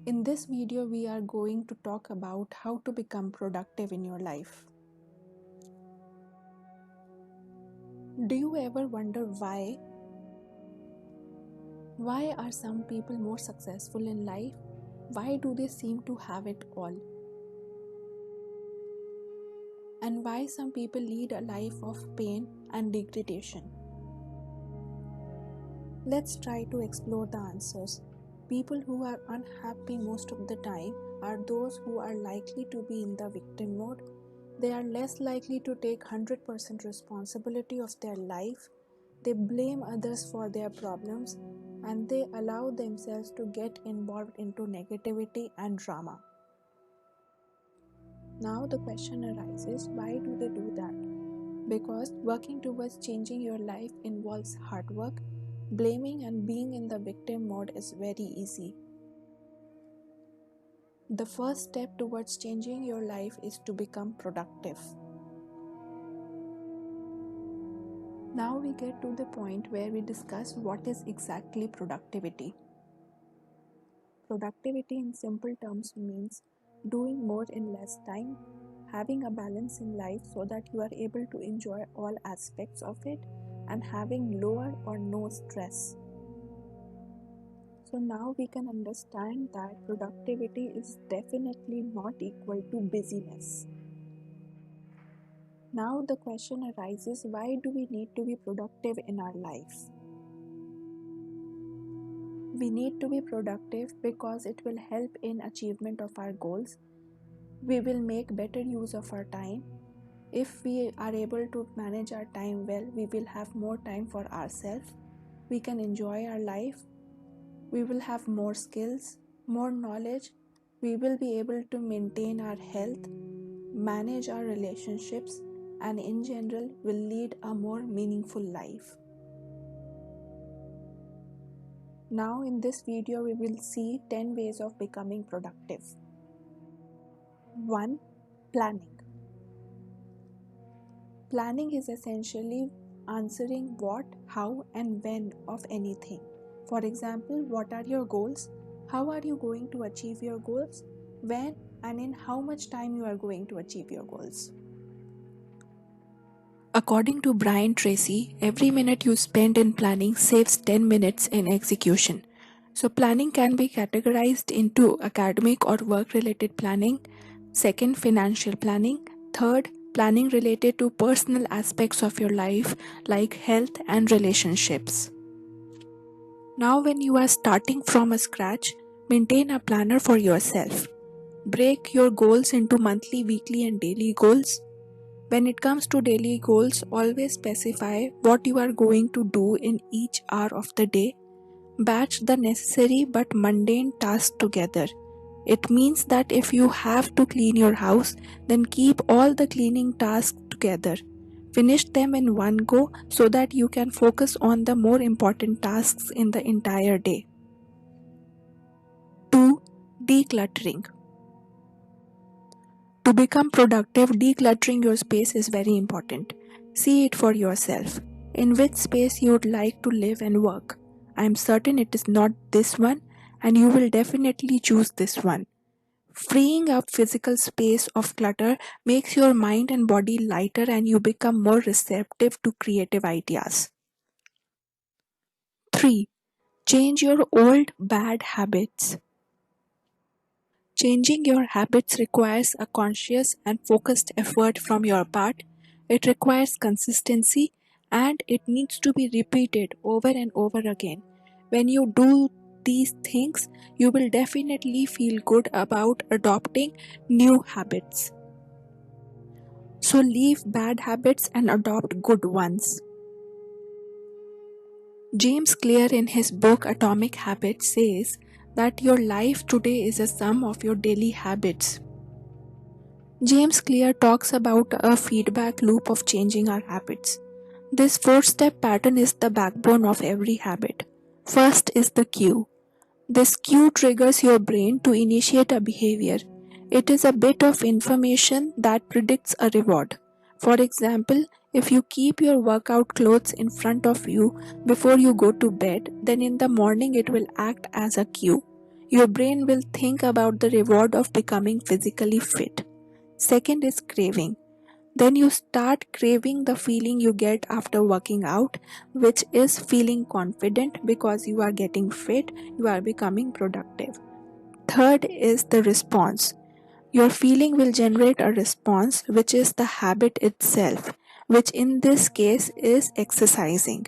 In this video, we are going to talk about how to become productive in your life. Do you ever wonder why? Why are some people more successful in life? Why do they seem to have it all? And why some people lead a life of pain and degradation? Let's try to explore the answers. People who are unhappy most of the time are those who are likely to be in the victim mode. They are less likely to take 100% responsibility of their life. They blame others for their problems and they allow themselves to get involved into negativity and drama. Now the question arises, why do they do that? Because working towards changing your life involves hard work. Blaming and being in the victim mode is very easy. The first step towards changing your life is to become productive. Now we get to the point where we discuss what is exactly productivity. Productivity in simple terms means doing more in less time, having a balance in life so that you are able to enjoy all aspects of it, and having lower or no stress. So now we can understand that productivity is definitely not equal to busyness. Now the question arises, why do we need to be productive in our life? We need to be productive because it will help in achievement of our goals. We will make better use of our time. If we are able to manage our time well, we will have more time for ourselves. We can enjoy our life. We will have more skills, more knowledge. We will be able to maintain our health, manage our relationships, and in general will lead a more meaningful life. Now in this video we will see 10 ways of becoming productive. 1. Planning. Planning is essentially answering what, how, and when of anything. For example, what are your goals? How are you going to achieve your goals? When and in how much time you are going to achieve your goals? According to Brian Tracy, every minute you spend in planning saves 10 minutes in execution. So planning can be categorized into academic or work-related planning, second, financial planning, third, planning related to personal aspects of your life like health and relationships. Now when you are starting from a scratch, maintain a planner for yourself. Break your goals into monthly, weekly and daily goals. When it comes to daily goals, always specify what you are going to do in each hour of the day. Batch the necessary but mundane tasks together. It means that if you have to clean your house, then keep all the cleaning tasks together. Finish them in one go so that you can focus on the more important tasks in the entire day. 2. Decluttering. To become productive, decluttering your space is very important. See it for yourself. In which space you would like to live and work. I am certain it is not this one, and you will definitely choose this one. Freeing up physical space of clutter makes your mind and body lighter and you become more receptive to creative ideas. 3. Change your old bad habits. Changing your habits requires a conscious and focused effort from your part. It requires consistency and it needs to be repeated over and over again. When you do these things, you will definitely feel good about adopting new habits. So leave bad habits and adopt good ones. James Clear in his book Atomic Habits says that your life today is a sum of your daily habits. James Clear talks about a feedback loop of changing our habits. This 4-step pattern is the backbone of every habit. First is the cue. This cue triggers your brain to initiate a behavior. It is a bit of information that predicts a reward. For example, if you keep your workout clothes in front of you before you go to bed, then in the morning it will act as a cue. Your brain will think about the reward of becoming physically fit. Second is craving. Then you start craving the feeling you get after working out, which is feeling confident because you are getting fit, you are becoming productive. Third is the response. Your feeling will generate a response, which is the habit itself, which in this case is exercising.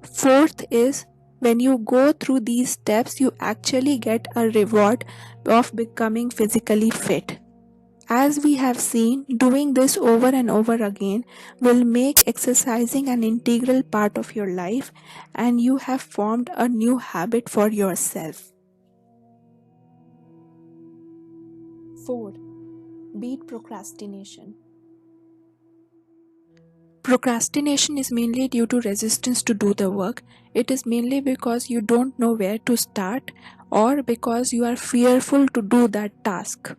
Fourth is when you go through these steps, you actually get a reward of becoming physically fit. As we have seen, doing this over and over again will make exercising an integral part of your life, and you have formed a new habit for yourself. 4. Beat procrastination. Procrastination is mainly due to resistance to do the work. It is mainly because you don't know where to start or because you are fearful to do that task.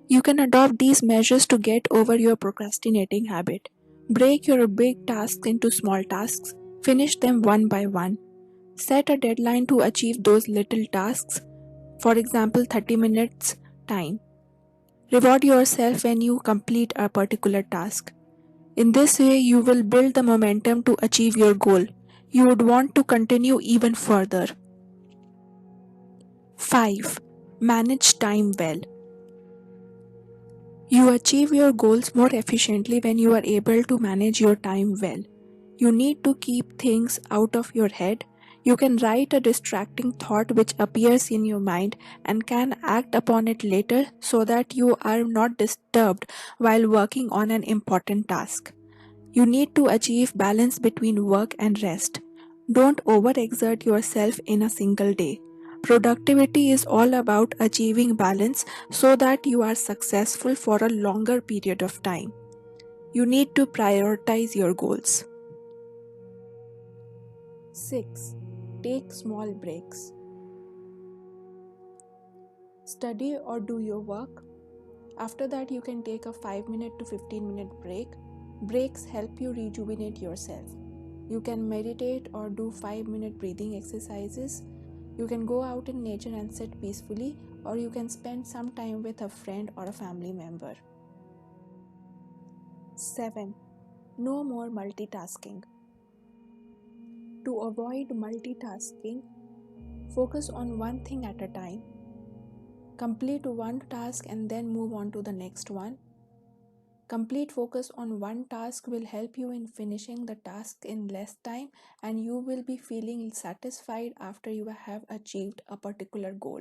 You can adopt these measures to get over your procrastinating habit. Break your big tasks into small tasks. Finish them one by one. Set a deadline to achieve those little tasks. For example, 30 minutes time. Reward yourself when you complete a particular task. In this way, you will build the momentum to achieve your goal. You would want to continue even further. 5. Manage time well. You achieve your goals more efficiently when you are able to manage your time well. You need to keep things out of your head. You can write a distracting thought which appears in your mind and can act upon it later so that you are not disturbed while working on an important task. You need to achieve balance between work and rest. Don't overexert yourself in a single day. Productivity is all about achieving balance so that you are successful for a longer period of time. You need to prioritize your goals. 6. Take small breaks. Study or do your work. After that, you can take a 5-minute to 15-minute break. Breaks help you rejuvenate yourself. You can meditate or do 5-minute breathing exercises. You can go out in nature and sit peacefully, or you can spend some time with a friend or a family member. 7. No more multitasking. To avoid multitasking, focus on one thing at a time. Complete one task and then move on to the next one. Complete focus on one task will help you in finishing the task in less time, and you will be feeling satisfied after you have achieved a particular goal.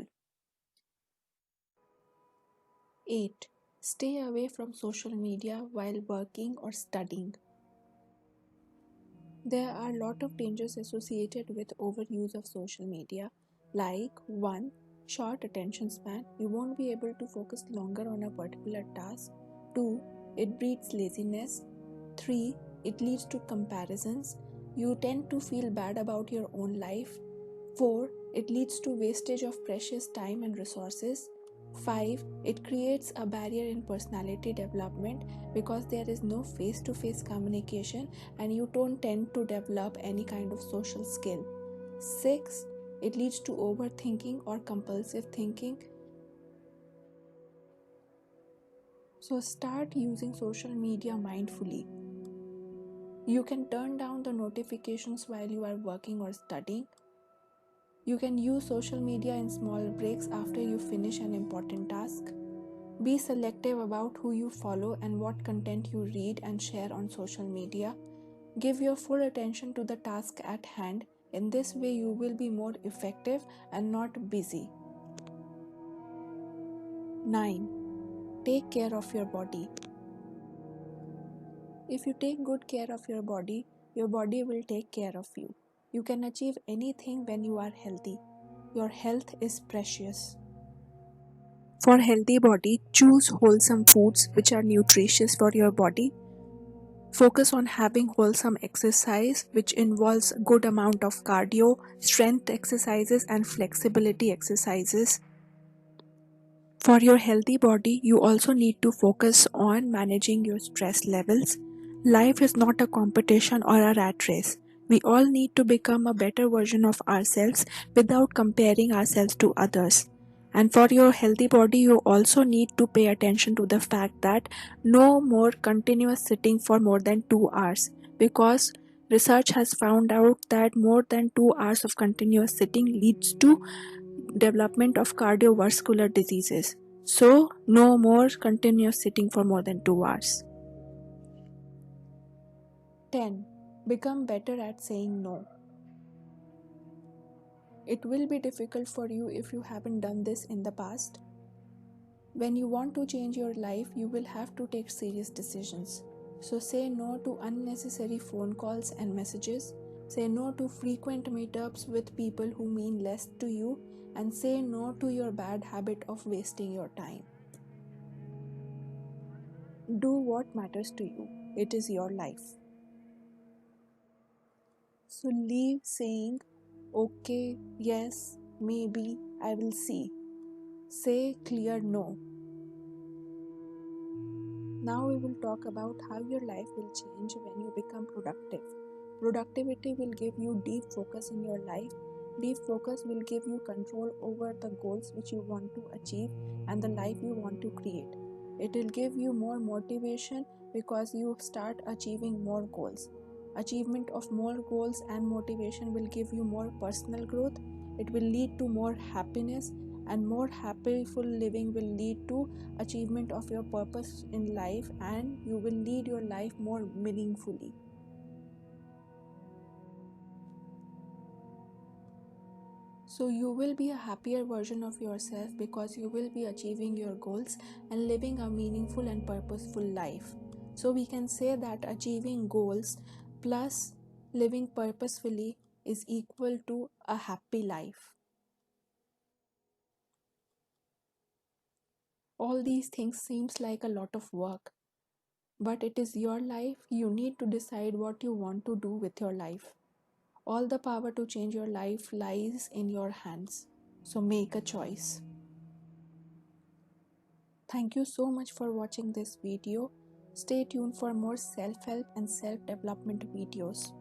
8. Stay away from social media while working or studying. There are a lot of dangers associated with overuse of social media, like 1. Short attention span. You won't be able to focus longer on a particular task. 2. It breeds laziness. 3. It leads to comparisons. You tend to feel bad about your own life. 4. It leads to wastage of precious time and resources. 5. It creates a barrier in personality development because there is no face-to-face communication and you don't tend to develop any kind of social skill. 6. It leads to overthinking or compulsive thinking. So start using social media mindfully. You can turn down the notifications while you are working or studying. You can use social media in small breaks after you finish an important task. Be selective about who you follow and what content you read and share on social media. Give your full attention to the task at hand. In this way, you will be more effective and not busy. 9. Take care of your body. If you take good care of your body will take care of you. You can achieve anything when you are healthy. Your health is precious. For healthy body, choose wholesome foods which are nutritious for your body. Focus on having wholesome exercise which involves a good amount of cardio, strength exercises and flexibility exercises. For your healthy body, you also need to focus on managing your stress levels. Life is not a competition or a rat race. We all need to become a better version of ourselves without comparing ourselves to others. And for your healthy body, you also need to pay attention to the fact that no more continuous sitting for more than 2 hours, because research has found out that more than 2 hours of continuous sitting leads to development of cardiovascular diseases. So, no more continuous sitting for more than 2 hours. 10. Become better at saying no. It will be difficult for you if you haven't done this in the past. When you want to change your life, you will have to take serious decisions. So say no to unnecessary phone calls and messages. Say no to frequent meetups with people who mean less to you, and say no to your bad habit of wasting your time. Do what matters to you. It is your life. So leave saying, okay, yes, maybe, I will see. Say clear no. Now we will talk about how your life will change when you become productive. Productivity will give you deep focus in your life. Deep focus will give you control over the goals which you want to achieve and the life you want to create. It will give you more motivation because you start achieving more goals. Achievement of more goals and motivation will give you more personal growth. It will lead to more happiness, and more happyful living will lead to achievement of your purpose in life, and you will lead your life more meaningfully. So you will be a happier version of yourself because you will be achieving your goals and living a meaningful and purposeful life. So we can say that achieving goals plus living purposefully is equal to a happy life. All these things seems like a lot of work, but it is your life. You need to decide what you want to do with your life. All the power to change your life lies in your hands. So make a choice. Thank you so much for watching this video. Stay tuned for more self-help and self-development videos.